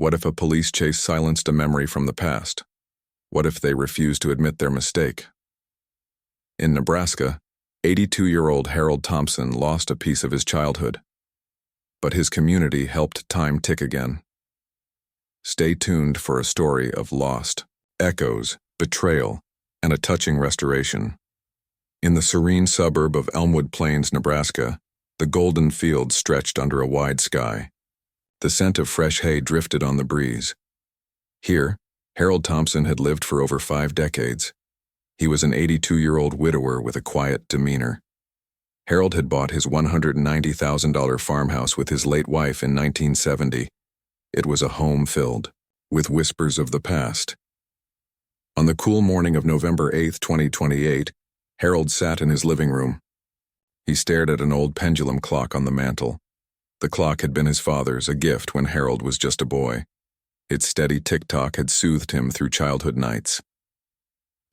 What if a police chase silenced a memory from the past? What if they refused to admit their mistake? In Nebraska, 82-year-old Harold Thompson lost a piece of his childhood, but his community helped time tick again. Stay tuned for a story of lost, echoes, betrayal, and a touching restoration. In the serene suburb of Elmwood Plains, Nebraska, the golden fields stretched under a wide sky. The scent of fresh hay drifted on the breeze. Here, Harold Thompson had lived for over 5 decades. He was an 82-year-old widower with a quiet demeanor. Harold had bought his $190,000 farmhouse with his late wife in 1970. It was a home filled with whispers of the past. On the cool morning of November 8, 2028, Harold sat in his living room. He stared at an old pendulum clock on the mantel. The clock had been his father's, a gift when Harold was just a boy. Its steady tick-tock had soothed him through childhood nights.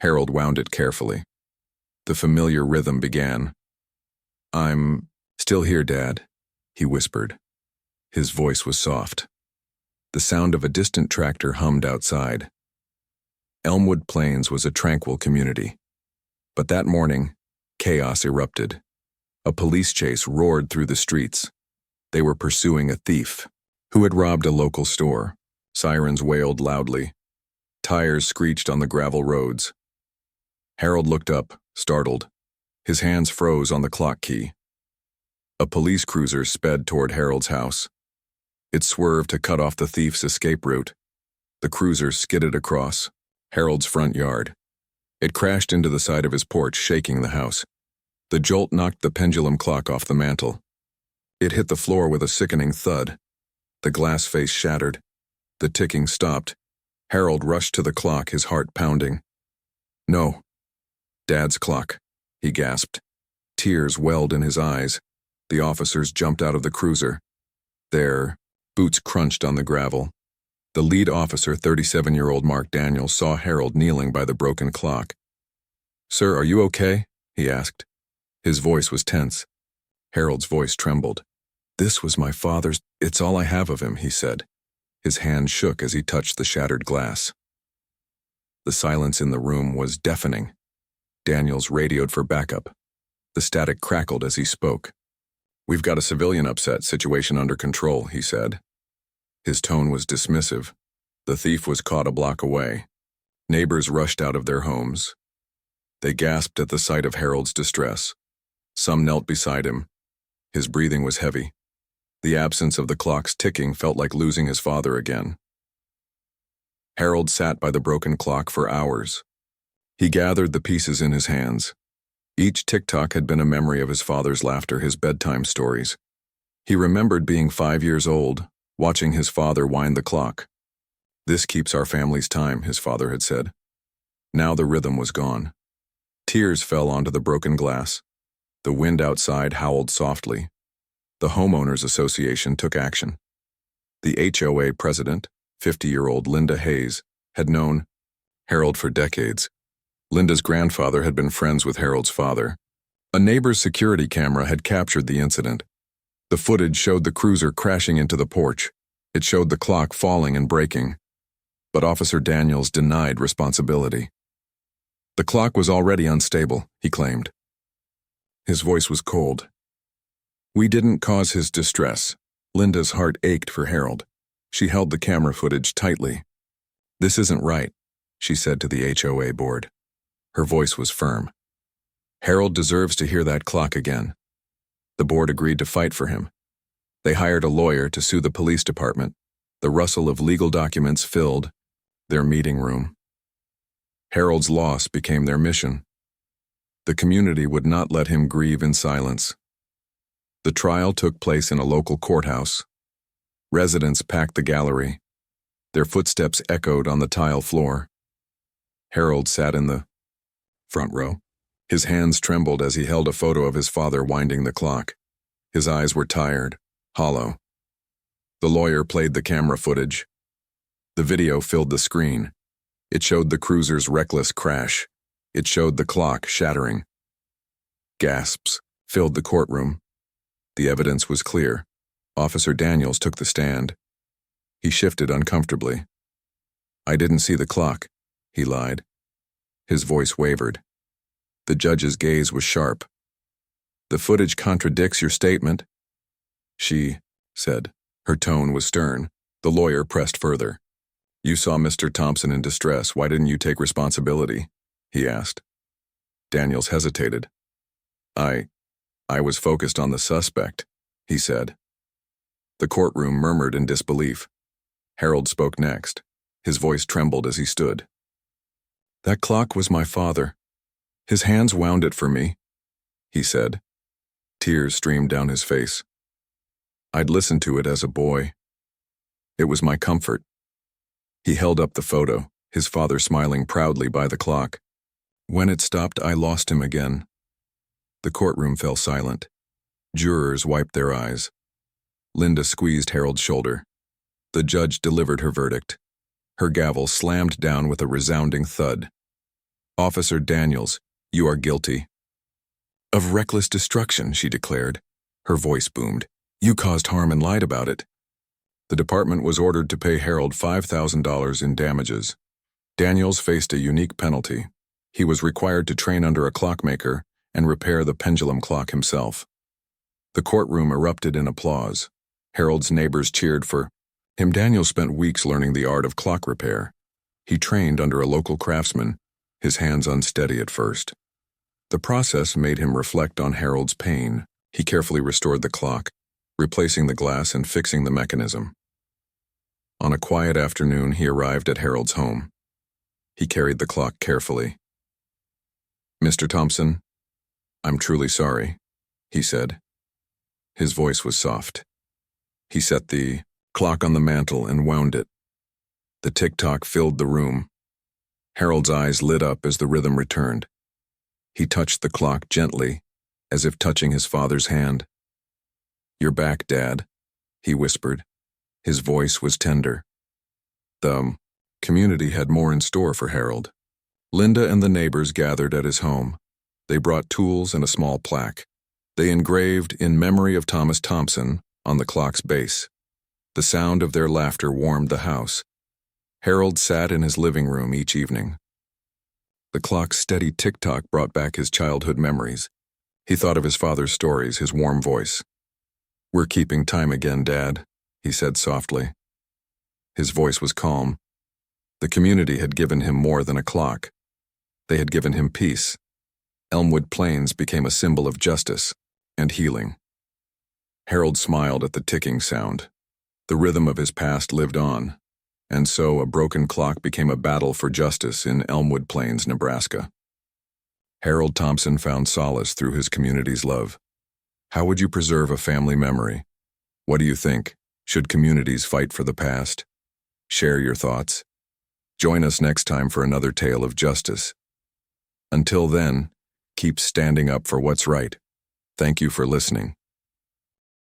Harold wound it carefully. The familiar rhythm began. "I'm still here, Dad," he whispered. His voice was soft. The sound of a distant tractor hummed outside. Elmwood Plains was a tranquil community. But that morning, chaos erupted. A police chase roared through the streets. They were pursuing a thief who had robbed a local store. Sirens wailed loudly. Tires screeched on the gravel roads. Harold looked up, startled. His hands froze on the clock key. A police cruiser sped toward Harold's house. It swerved to cut off the thief's escape route. The cruiser skidded across Harold's front yard. It crashed into the side of his porch, shaking the house. The jolt knocked the pendulum clock off the mantel. It hit the floor with a sickening thud. The glass face shattered. The ticking stopped. Harold rushed to the clock, his heart pounding. "No. Dad's clock," he gasped. Tears welled in his eyes. The officers jumped out of the cruiser. Their boots crunched on the gravel. The lead officer, 37-year-old Mark Daniels, saw Harold kneeling by the broken clock. "Sir, are you okay?" he asked. His voice was tense. Harold's voice trembled. "This was my father's. It's all I have of him," he said. His hand shook as he touched the shattered glass. The silence in the room was deafening. Daniels radioed for backup. The static crackled as he spoke. "We've got a civilian upset, situation under control," he said. His tone was dismissive. The thief was caught a block away. Neighbors rushed out of their homes. They gasped at the sight of Harold's distress. Some knelt beside him. His breathing was heavy. The absence of the clock's ticking felt like losing his father again. Harold sat by the broken clock for hours. He gathered the pieces in his hands. Each tick-tock had been a memory of his father's laughter, his bedtime stories. He remembered being 5 years old, watching his father wind the clock. "This keeps our family's time," his father had said. Now the rhythm was gone. Tears fell onto the broken glass. The wind outside howled softly. The Homeowners Association took action. The HOA president, 50-year-old Linda Hayes, had known Harold for decades. Linda's grandfather had been friends with Harold's father. A neighbor's security camera had captured the incident. The footage showed the cruiser crashing into the porch. It showed the clock falling and breaking. But Officer Daniels denied responsibility. "The clock was already unstable," he claimed. His voice was cold. "We didn't cause his distress." Linda's heart ached for Harold. She held the camera footage tightly. "This isn't right," she said to the HOA board. Her voice was firm. "Harold deserves to hear that clock again." The board agreed to fight for him. They hired a lawyer to sue the police department. The rustle of legal documents filled their meeting room. Harold's loss became their mission. The community would not let him grieve in silence. The trial took place in a local courthouse. Residents packed the gallery. Their footsteps echoed on the tile floor. Harold sat in the front row. His hands trembled as he held a photo of his father winding the clock. His eyes were tired, hollow. The lawyer played the camera footage. The video filled the screen. It showed the cruiser's reckless crash. It showed the clock shattering. Gasps filled the courtroom. The evidence was clear. Officer Daniels took the stand. He shifted uncomfortably. "I didn't see the clock," he lied. His voice wavered. The judge's gaze was sharp. "The footage contradicts your statement," she said. Her tone was stern. The lawyer pressed further. "You saw Mr. Thompson in distress. Why didn't you take responsibility?" he asked. Daniels hesitated. I was focused on the suspect," he said. The courtroom murmured in disbelief. Harold spoke next. His voice trembled as he stood. "That clock was my father. His hands wound it for me," he said. Tears streamed down his face. "I'd listened to it as a boy. It was my comfort." He held up the photo, his father smiling proudly by the clock. "When it stopped, I lost him again." The courtroom fell silent. Jurors wiped their eyes. Linda squeezed Harold's shoulder. The judge delivered her verdict. Her gavel slammed down with a resounding thud. "Officer Daniels, you are guilty." "Of reckless destruction," she declared. Her voice boomed. "You caused harm and lied about it." The department was ordered to pay Harold $5,000 in damages. Daniels faced a unique penalty. He was required to train under a clockmaker and repair the pendulum clock himself. The courtroom erupted in applause. Harold's neighbors cheered for him. Daniels spent weeks learning the art of clock repair. He trained under a local craftsman, his hands unsteady at first. The process made him reflect on Harold's pain. He carefully restored the clock, replacing the glass and fixing the mechanism. On a quiet afternoon, he arrived at Harold's home. He carried the clock carefully. "Mr. Thompson, I'm truly sorry," he said. His voice was soft. He set the clock on the mantel and wound it. The tick-tock filled the room. Harold's eyes lit up as the rhythm returned. He touched the clock gently, as if touching his father's hand. "You're back, Dad," he whispered. His voice was tender. The community had more in store for Harold. Linda and the neighbors gathered at his home. They brought tools and a small plaque. They engraved "In Memory of Thomas Thompson" on the clock's base. The sound of their laughter warmed the house. Harold sat in his living room each evening. The clock's steady tick-tock brought back his childhood memories. He thought of his father's stories, his warm voice. "We're keeping time again, Dad," he said softly. His voice was calm. The community had given him more than a clock. They had given him peace. Elmwood Plains became a symbol of justice and healing. Harold smiled at the ticking sound. The rhythm of his past lived on, and so a broken clock became a battle for justice in Elmwood Plains, Nebraska. Harold Thompson found solace through his community's love. How would you preserve a family memory? What do you think? Should communities fight for the past? Share your thoughts. Join us next time for another tale of justice. Until then, keep standing up for what's right. Thank you for listening.